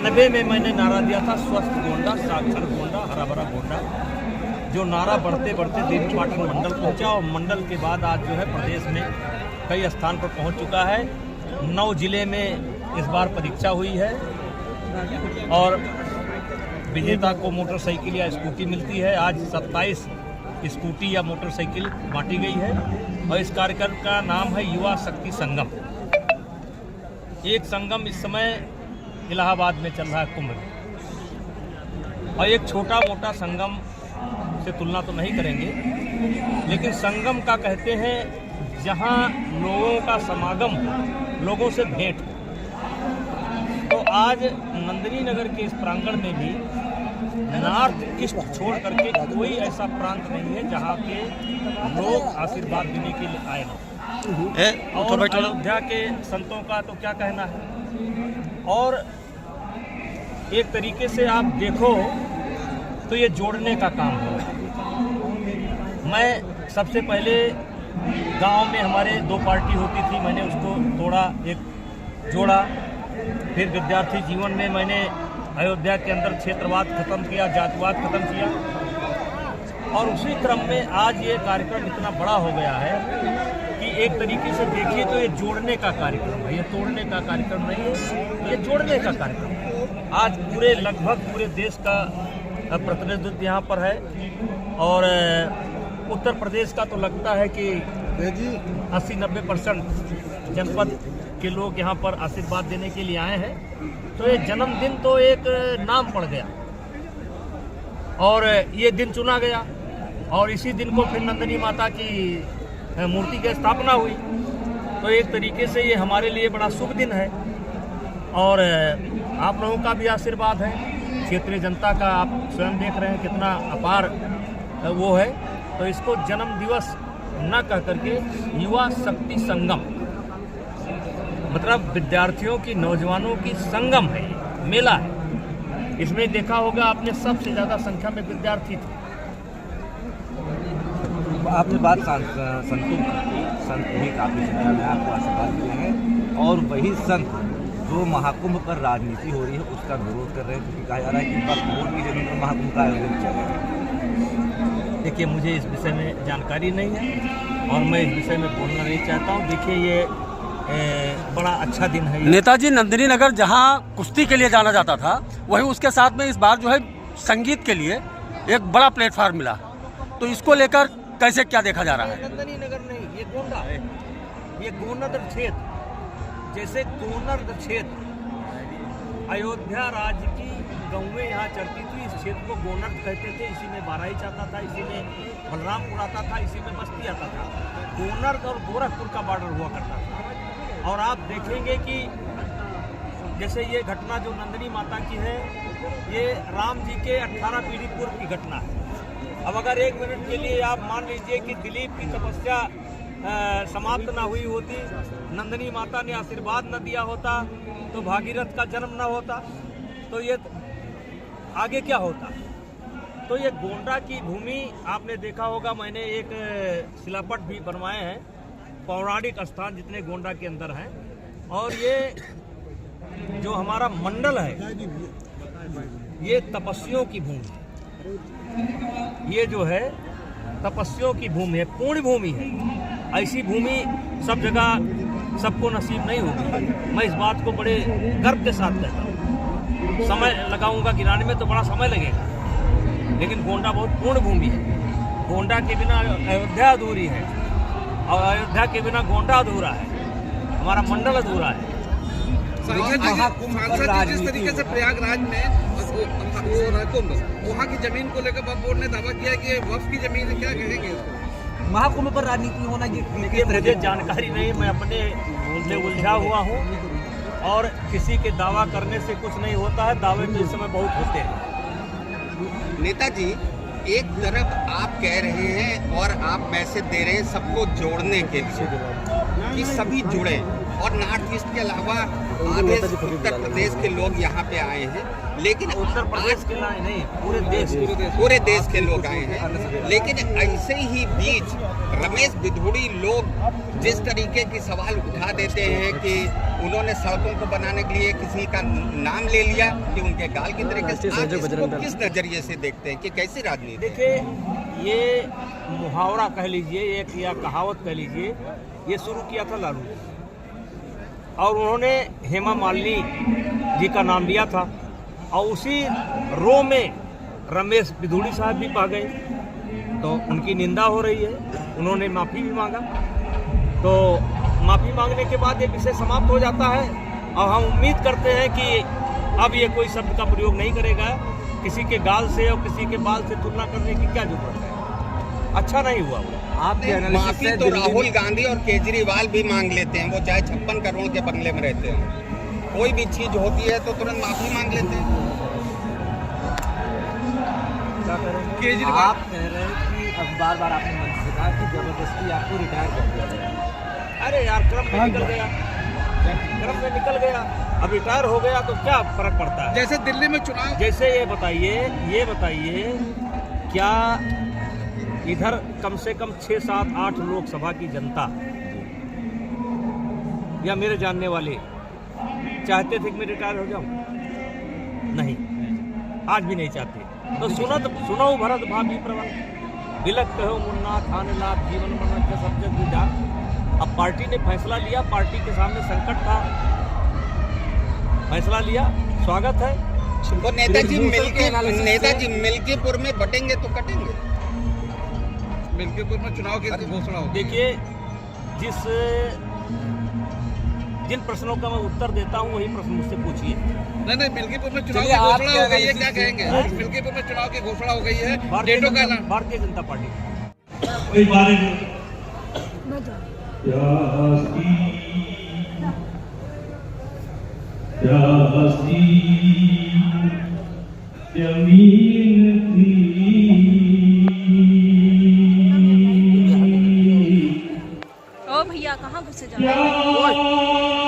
93 में मैंने नारा दिया था स्वस्थ गोंडा, साक्षर गोंडा, हरा भरा गोंडा। जो नारा बढ़ते बढ़ते देवी पाटन मंडल पहुंचा और मंडल के बाद आज जो है प्रदेश में कई स्थान पर पहुंच चुका है। 9 जिले में इस बार परीक्षा हुई है और विजेता को मोटरसाइकिल या स्कूटी मिलती है। आज 27 स्कूटी या मोटरसाइकिल बांटी गई है और इस कार्यक्रम का नाम है युवा शक्ति संगम। एक संगम इस समय इलाहाबाद में चल रहा है, कुंभ में, और एक छोटा मोटा संगम से तुलना तो नहीं करेंगे, लेकिन संगम का कहते हैं जहां लोगों का समागम, लोगों से भेंट। तो आज नंदिनी नगर के इस प्रांगण में भी नॉर्थ ईस्ट छोड़ करके कोई ऐसा प्रांत नहीं है जहां के लोग आशीर्वाद देने के लिए आए हों। और अयोध्या के संतों का तो क्या कहना है। और एक तरीके से आप देखो तो ये जोड़ने का काम है। मैं सबसे पहले गांव में हमारे 2 पार्टी होती थी, मैंने उसको थोड़ा एक जोड़ा। फिर विद्यार्थी जीवन में मैंने अयोध्या के अंदर क्षेत्रवाद खत्म किया, जातिवाद खत्म किया, और उसी क्रम में आज ये कार्यक्रम इतना बड़ा हो गया है कि एक तरीके से देखिए तो ये जोड़ने का कार्यक्रम है, ये तोड़ने का कार्यक्रम नहीं है, ये जोड़ने का कार्यक्रम है। आज पूरे लगभग पूरे देश का प्रतिनिधित्व यहाँ पर है और उत्तर प्रदेश का तो लगता है कि 80-90% जनपद के लोग यहाँ पर आशीर्वाद देने के लिए आए हैं। तो ये जन्मदिन तो एक नाम पड़ गया और ये दिन चुना गया और इसी दिन को फिर नंदिनी माता की मूर्ति की स्थापना हुई। तो एक तरीके से ये हमारे लिए बड़ा शुभ दिन है और आप लोगों का भी आशीर्वाद है, क्षेत्रीय जनता का आप स्वयं देख रहे हैं कितना अपार वो है। तो इसको जन्म दिवस न कह करके युवा शक्ति संगम, मतलब विद्यार्थियों की, नौजवानों की संगम है, मेला है। इसमें देखा होगा आपने सबसे ज़्यादा संख्या में विद्यार्थी थे। आपने बात संतों की, संत भी काफ़ी संख्या में आपको आशीर्वाद मिले हैं और वही संत जो महाकुंभ पर राजनीति हो रही है उसका विरोध कर रहे हैं, क्योंकि कहा जा रहा है कि बस वोट की जमीन पर महाकुंभ का आयोजन किया गया। देखिए, मुझे इस विषय में जानकारी नहीं है और मैं इस विषय में बोलना नहीं चाहता हूँ। देखिए, ये बड़ा अच्छा दिन है। नेताजी, नंदिनी नगर जहाँ कुश्ती के लिए जाना जाता था, वहीं उसके साथ में इस बार जो है संगीत के लिए एक बड़ा प्लेटफार्म मिला, तो इसको लेकर कैसे क्या देखा जा रहा है? नंदिनी नगर नहीं, ये गोंडा है, ये गोनद क्षेत्र। जैसे गोनद क्षेत्र अयोध्या राज्य की गौवें यहाँ चढ़ती थी, इस क्षेत्र को गोनद कहते थे। इसी में बाराइच आता था, इसी में बलरामपुर आता था, इसी में बस्ती आता था। गोनद और गोरखपुर का बॉर्डर हुआ करता था। और आप देखेंगे कि जैसे ये घटना जो नंदिनी माता की है, ये राम जी के 18 पीढ़ी पूर्व की घटना है। अब अगर 1 मिनट के लिए आप मान लीजिए कि दिलीप की तपस्या समाप्त ना हुई होती, नंदिनी माता ने आशीर्वाद न दिया होता, तो भागीरथ का जन्म न होता, तो ये आगे क्या होता। तो ये गोंडा की भूमि आपने देखा होगा, मैंने एक शिलापट भी बनवाए हैं, पौराणिक स्थान जितने गोंडा के अंदर हैं। और ये जो हमारा मंडल है, ये तपस्वियों की भूमि, ये जो है तपस्वियों की भूमि है, पूर्ण भूमि है। ऐसी भूमि सब जगह सबको नसीब नहीं होगी। मैं इस बात को बड़े गर्व के साथ कहता हूँ। समय लगाऊंगा गिनाने में तो बड़ा समय लगेगा, लेकिन गोंडा बहुत पूर्ण भूमि है। गोंडा के बिना अयोध्या अधूरी है और अयोध्या के बिना गोंडा अधूरा है, हमारा मंडल अधूरा है। जिस तरीके से प्रयागराज में कुंभ, वहाँ की जमीन को लेकर बोर्ड ने दावा किया कि वक्फ की जमीन है, क्या कहेंगे इसको? महाकुंभ पर राजनीति होना ये मुझे जानकारी नहीं, मैं अपने से उलझा हुआ हूँ और किसी के दावा करने से कुछ नहीं होता है। दावे तो इस समय बहुत होते हैं। नेताजी, एक तरफ आप कह रहे हैं और आप मैसेज दे रहे हैं सबको जोड़ने के लिए कि सभी जुड़े, और नॉर्थ ईस्ट के अलावा आधे उत्तर प्रदेश के लोग यहाँ पे आए हैं, लेकिन उत्तर प्रदेश के नहीं, पूरे देश के लोग आए हैं। लेकिन ऐसे ही बीच रमेश बिधूड़ी लोग जिस तरीके की सवाल उठा देते हैं कि उन्होंने सड़कों को बनाने के लिए किसी का नाम ले लिया कि उनके गाल की तरीके से, आप इसको किस नजरिए से देखते हैं कि कैसी राजनीति? देखिए, ये मुहावरा कह लीजिए एक या कहावत कह लीजिए, ये शुरू किया था लालू और उन्होंने हेमा मालिनी जी का नाम लिया था और उसी रो में रमेश बिधूड़ी साहब भी पा गए, तो उनकी निंदा हो रही है। उन्होंने माफ़ी भी मांगा, तो माफ़ी मांगने के बाद ये विषय समाप्त हो जाता है और हम उम्मीद करते हैं कि अब ये कोई शब्द का प्रयोग नहीं करेगा। किसी के गाल से और किसी के बाल से तुलना करने की क्या जरूरत है, अच्छा नहीं हुआ वो। आपके माफी तो राहुल गांधी और केजरीवाल भी मांग लेते हैं, वो चाहे 56 करोड़ के बंगले में रहते हैं, कोई भी चीज होती है तो तुरंत माफी मांग लेते हैं। आप कह रहे हैं कि अब बार बार आपने मंच से कहा कि जबरदस्ती आपको रिटायर कर दिया गया। अरे यार, क्रम में निकल गया, क्रम में निकल गया, अब रिटायर हो गया तो क्या फर्क पड़ता है? जैसे दिल्ली में चुनाव, जैसे ये बताइए क्या इधर कम से कम 6, 7, 8 लोकसभा की जनता या मेरे जानने वाले चाहते थे कि मैं रिटायर हो जाऊं? नहीं, आज भी नहीं चाहते। तो सुनो भरत भाभी प्रबल बिलक कहो मुन्ना थान लाभ जीवन मरण के सब जग बुझा। अब पार्टी ने फैसला लिया, पार्टी के सामने संकट था, फैसला लिया, स्वागत है। वो नेताजी मिल्कीपुर में बटेंगे तो कटेंगे। मिल्कीपुर में चुनाव की घोषणा होगी। देखिए, जिन प्रश्नों का मैं उत्तर देता हूं वही प्रश्न मुझसे पूछिए। नहीं, मिल्कीपुर में चुनाव की घोषणा हो गई है, क्या कहेंगे? मिल्कीपुर में चुनाव की घोषणा हो गई है, डेटों का ऐलान। भारतीय जनता पार्टी ओ भैया कहाँ घुसे जा रहे हैं?